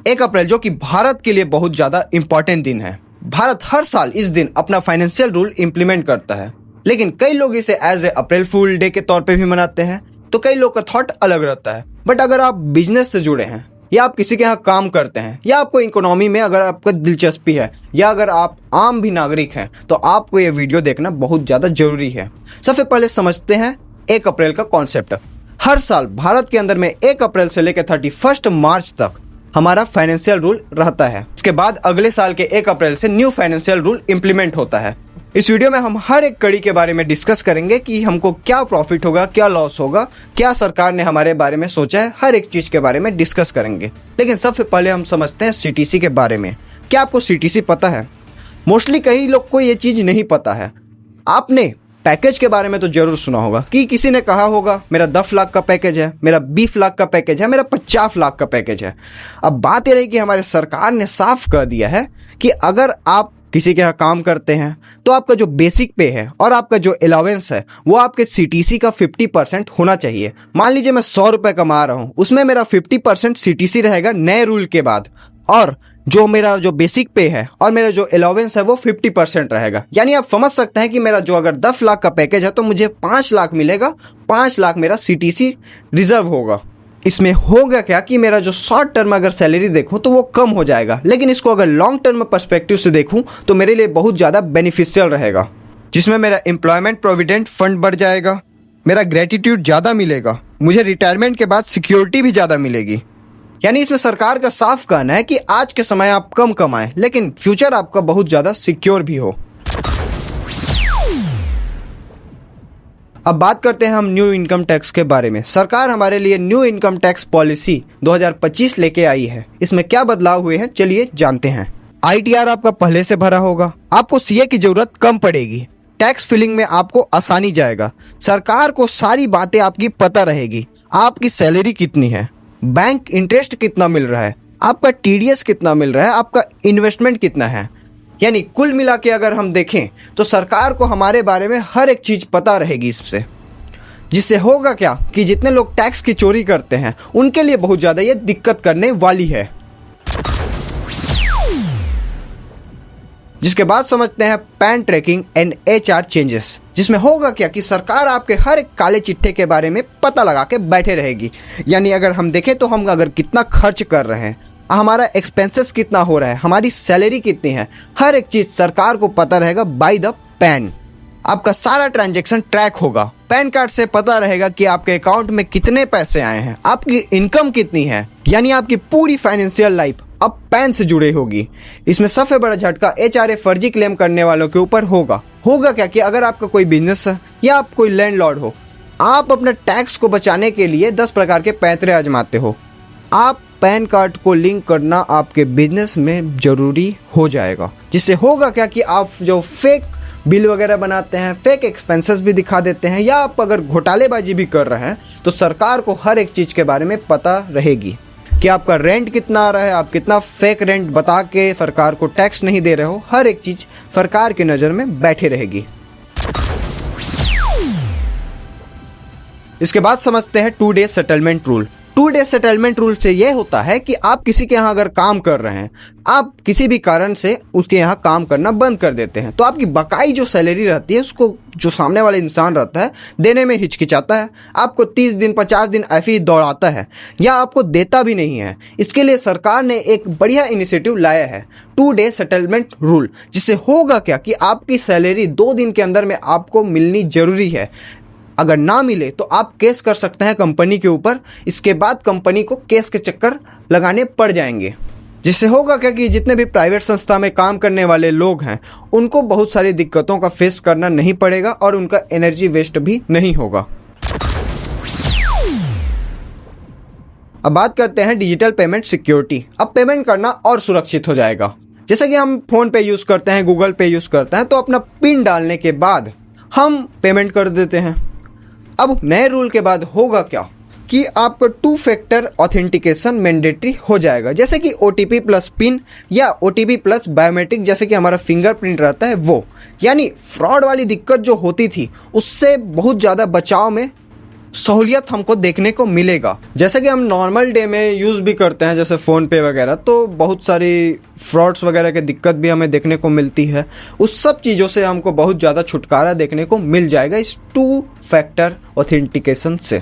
1 अप्रैल जो कि भारत के लिए बहुत ज़्यादा इम्पॉर्टेंट दिन है। भारत हर साल इस दिन अपना फाइनेंशियल रूल इम्प्लीमेंट करता है, लेकिन कई लोग इसे as a April full day के तौर पे भी मनाते हैं, तो कई लोग का थॉट अलग रहता है। बट अगर आप बिजनेस से जुड़े हैं या आप किसी के यहाँ काम करते हैं या आपको इकोनॉमी में अगर आपको दिलचस्पी है या अगर आप आम भी नागरिक हैं, तो आपको ये वीडियो देखना बहुत ज़्यादा जरूरी है। सबसे पहले समझते हैं 1 अप्रैल का कॉन्सेप्ट। हर साल भारत के अंदर में 1 अप्रैल से लेकर 31 मार्च तक हमारा फाइनेंशियल रूल रहता है। इसके बाद अगले साल के 1 अप्रैल से न्यू फाइनेंशियल रूल इम्प्लीमेंट होता है। इस वीडियो में हम हर एक कड़ी के बारे में डिस्कस करेंगे कि हमको क्या प्रॉफिट होगा, क्या लॉस होगा, क्या सरकार ने हमारे बारे में सोचा है, हर एक चीज़ के बारे में डिस्कस करेंगे। लेकिन सबसे पहले हम समझते हैं सीटीसी के बारे में। क्या आपको सीटीसी पता है? मोस्टली कई लोग को ये चीज़ नहीं पता है। आपने पैकेज के बारे में तो जरूर सुना होगा कि किसी ने कहा होगा मेरा 10 लाख का पैकेज है, मेरा 20 लाख का पैकेज है, मेरा 50 लाख का पैकेज है। अब बात ये रही कि हमारे सरकार ने साफ कर दिया है कि अगर आप किसी के यहाँ काम करते हैं तो आपका जो बेसिक पे है और आपका जो अलाउंस है वो आपके सीटीसी का 50% होना चाहिए। मान लीजिए मैं 100 रुपये कमा रहा हूँ, उसमें मेरा 50% सीटीसी रहेगा नए रूल के बाद, और जो मेरा जो बेसिक पे है और मेरा जो अलाउंस है वो 50% रहेगा। यानी आप समझ सकते हैं कि मेरा जो अगर 10 लाख का पैकेज है तो मुझे 5 लाख मिलेगा, 5 लाख मेरा सीटीसी रिजर्व होगा। इसमें होगा क्या कि मेरा जो शॉर्ट टर्म अगर सैलरी देखूं तो वो कम हो जाएगा, लेकिन इसको अगर लॉन्ग टर्म पर्सपेक्टिव से देखूं तो मेरे लिए बहुत ज़्यादा बेनिफिशियल रहेगा, जिसमें मेरा एम्प्लॉयमेंट प्रोविडेंट फंड बढ़ जाएगा, मेरा ग्रेटिट्यूड ज़्यादा मिलेगा, मुझे रिटायरमेंट के बाद सिक्योरिटी भी ज़्यादा मिलेगी। यानी इसमें सरकार का साफ कहना है कि आज के समय आप कम कमाएं लेकिन फ्यूचर आपका बहुत ज़्यादा सिक्योर भी हो। अब बात करते हैं हम न्यू इनकम टैक्स के बारे में। सरकार हमारे लिए न्यू इनकम टैक्स पॉलिसी 2025 लेके आई है। इसमें क्या बदलाव हुए हैं चलिए जानते हैं। ITR आपका पहले से भरा होगा, आपको CA की जरूरत कम पड़ेगी, टैक्स फिलिंग में आपको आसानी जाएगा, सरकार को सारी बातें आपकी पता रहेगी, आपकी सैलरी कितनी है, बैंक इंटरेस्ट कितना मिल रहा है, आपका TDS कितना मिल रहा है, आपका इन्वेस्टमेंट कितना है। यानी कुल मिला के अगर हम देखें तो सरकार को हमारे बारे में हर एक चीज़ पता रहेगी इससे, जिससे होगा क्या कि जितने लोग टैक्स की चोरी करते हैं उनके लिए बहुत ज़्यादा ये दिक्कत करने वाली है। जिसके बाद समझते हैं PAN tracking and HR changes, जिसमें होगा क्या कि सरकार आपके हर एक काले चिट्ठे के बारे में पता लगा के बैठे रहेगी। यानी अगर हम देखें तो हम अगर कितना खर्च कर रहे हैं, हमारा एक्सपेंसेस कितना हो रहा है, हमारी सैलरी कितनी है, हर एक चीज़ सरकार को पता रहेगा बाय द पैन। आपका सारा ट्रांजैक्शन ट्रैक होगा। पैन कार्ड से पता रहेगा कि आपके अकाउंट में कितने पैसे आए हैं, आपकी इनकम कितनी है। यानी आपकी पूरी फाइनेंशियल लाइफ अब पैन से जुड़ी होगी। इसमें सबसे बड़ा झटका HRA फर्जी क्लेम करने वालों के ऊपर होगा। होगा क्या कि अगर आपका कोई बिजनेस है या आप कोई लैंडलॉर्ड हो, आप अपने टैक्स को बचाने के लिए 10 प्रकार के पैंतरे आजमाते हो, आप पैन कार्ड को लिंक करना आपके बिजनेस में ज़रूरी हो जाएगा। जिससे होगा क्या कि आप जो फेक बिल वगैरह बनाते हैं, फेक एक्सपेंसेस भी दिखा देते हैं, या आप अगर घोटालेबाजी भी कर रहे हैं तो सरकार को हर एक चीज़ के बारे में पता रहेगी कि आपका रेंट कितना आ रहा है, आप कितना फेक रेंट बता के सरकार को टैक्स नहीं दे रहे हो। हर एक चीज़ सरकार की नज़र में बैठी रहेगी। इसके बाद समझते हैं 2 day settlement rule. 2 day settlement rule से यह होता है कि आप किसी के यहाँ अगर काम कर रहे हैं, आप किसी भी कारण से उसके यहाँ काम करना बंद कर देते हैं, तो आपकी बकाई जो सैलरी रहती है उसको जो सामने वाला इंसान रहता है देने में हिचकिचाता है, आपको 30 दिन 50 दिन ऐसे ही दौड़ाता है या आपको देता भी नहीं है। इसके लिए सरकार ने एक बढ़िया इनिशिएटिव लाया है 2 डे सेटलमेंट रूल, जिससे होगा क्या कि आपकी सैलरी 2 दिन के अंदर में आपको मिलनी जरूरी है। अगर ना मिले तो आप केस कर सकते हैं कंपनी के ऊपर। इसके बाद कंपनी को केस के चक्कर लगाने पड़ जाएंगे, जिससे होगा क्या कि जितने भी प्राइवेट संस्था में काम करने वाले लोग हैं उनको बहुत सारी दिक्कतों का फेस करना नहीं पड़ेगा और उनका एनर्जी वेस्ट भी नहीं होगा। अब बात करते हैं डिजिटल पेमेंट सिक्योरिटी। अब पेमेंट करना और सुरक्षित हो जाएगा। जैसे कि हम फ़ोन पे यूज़ करते हैं, गूगल पे यूज़ करते हैं, तो अपना पिन डालने के बाद हम पेमेंट कर देते हैं। अब नए रूल के बाद होगा क्या कि आपका 2 फैक्टर ऑथेंटिकेशन मैंडेटरी हो जाएगा, जैसे कि OTP प्लस पिन या OTP प्लस बायोमेट्रिक, जैसे कि हमारा फिंगरप्रिंट रहता है वो। यानी फ्रॉड वाली दिक्कत जो होती थी उससे बहुत ज़्यादा बचाव में सहूलियत हमको देखने को मिलेगा। जैसे कि हम नॉर्मल डे में यूज़ भी करते हैं, जैसे फ़ोन पे वगैरह, तो बहुत सारी फ्रॉड्स वगैरह की दिक्कत भी हमें देखने को मिलती है। उस सब चीज़ों से हमको बहुत ज़्यादा छुटकारा देखने को मिल जाएगा इस 2 फैक्टर ऑथेंटिकेशन से।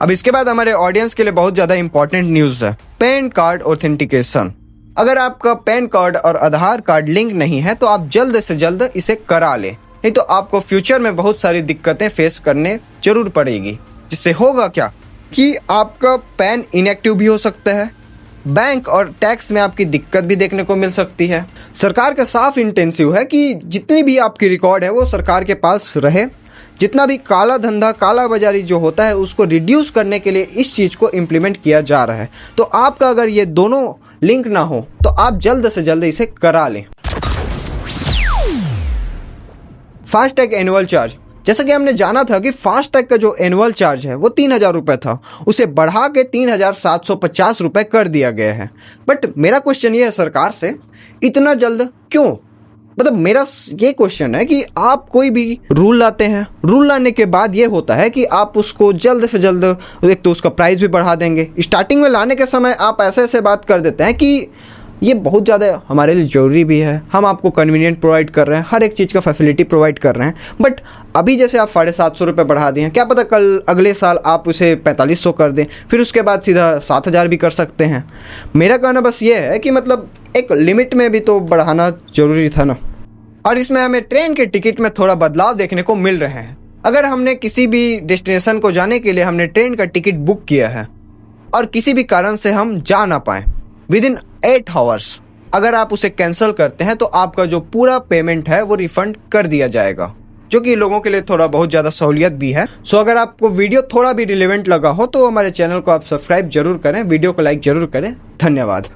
अब इसके बाद हमारे ऑडियंस के लिए बहुत ज़्यादा इंपॉर्टेंट न्यूज़ है, पैन कार्ड ऑथेंटिकेशन। अगर आपका पैन कार्ड और आधार कार्ड लिंक नहीं है तो आप जल्द से जल्द इसे करा लें, नहीं तो आपको फ्यूचर में बहुत सारी दिक्कतें फेस करने जरूर पड़ेगी। जिससे होगा क्या कि आपका पैन इनएक्टिव भी हो सकता है, बैंक और टैक्स में आपकी दिक्कत भी देखने को मिल सकती है। सरकार का साफ इंटेंसिव है कि जितनी भी आपकी रिकॉर्ड है वो सरकार के पास रहे। जितना भी काला धंधा, काला बाजारी जो होता है उसको रिड्यूस करने के लिए इस चीज़ को इम्प्लीमेंट किया जा रहा है। तो आपका अगर ये दोनों लिंक ना हो तो आप जल्द से जल्द इसे करा लें। फास्टैग एनुअल चार्ज, जैसा कि हमने जाना था कि फास्टैग का जो एनुअल चार्ज है वो 3000 रुपये था, उसे बढ़ा के 3750 रुपये कर दिया गया है। बट मेरा क्वेश्चन ये है सरकार से, इतना जल्द क्यों? मतलब मेरा ये क्वेश्चन है कि आप कोई भी रूल लाते हैं, रूल लाने के बाद ये होता है कि आप उसको जल्द से जल्द, एक तो उसका प्राइस भी बढ़ा देंगे। स्टार्टिंग में लाने के समय आप ऐसे बात कर देते हैं कि ये बहुत ज़्यादा हमारे लिए ज़रूरी भी है, हम आपको कन्वीनियंट प्रोवाइड कर रहे हैं, हर एक चीज़ का फैसिलिटी प्रोवाइड कर रहे हैं। बट अभी जैसे आप 750 रुपये बढ़ा दिए हैं, क्या पता कल अगले साल आप उसे 4500 कर दें, फिर उसके बाद सीधा 7000 भी कर सकते हैं। मेरा कहना बस ये है कि मतलब एक लिमिट में भी तो बढ़ाना ज़रूरी था ना। और इसमें हमें ट्रेन के टिकट में थोड़ा बदलाव देखने को मिल रहे हैं। अगर हमने किसी भी डेस्टिनेशन को जाने के लिए हमने ट्रेन का टिकट बुक किया है और किसी भी कारण से हम जा ना पाए विदिन 8 आवर्स, अगर आप उसे कैंसिल करते हैं तो आपका जो पूरा पेमेंट है वो रिफंड कर दिया जाएगा, जो कि लोगों के लिए थोड़ा बहुत ज़्यादा सहूलियत भी है। सो अगर आपको वीडियो थोड़ा भी रिलेवेंट लगा हो तो हमारे चैनल को आप सब्सक्राइब जरूर करें, वीडियो को लाइक जरूर करें। धन्यवाद।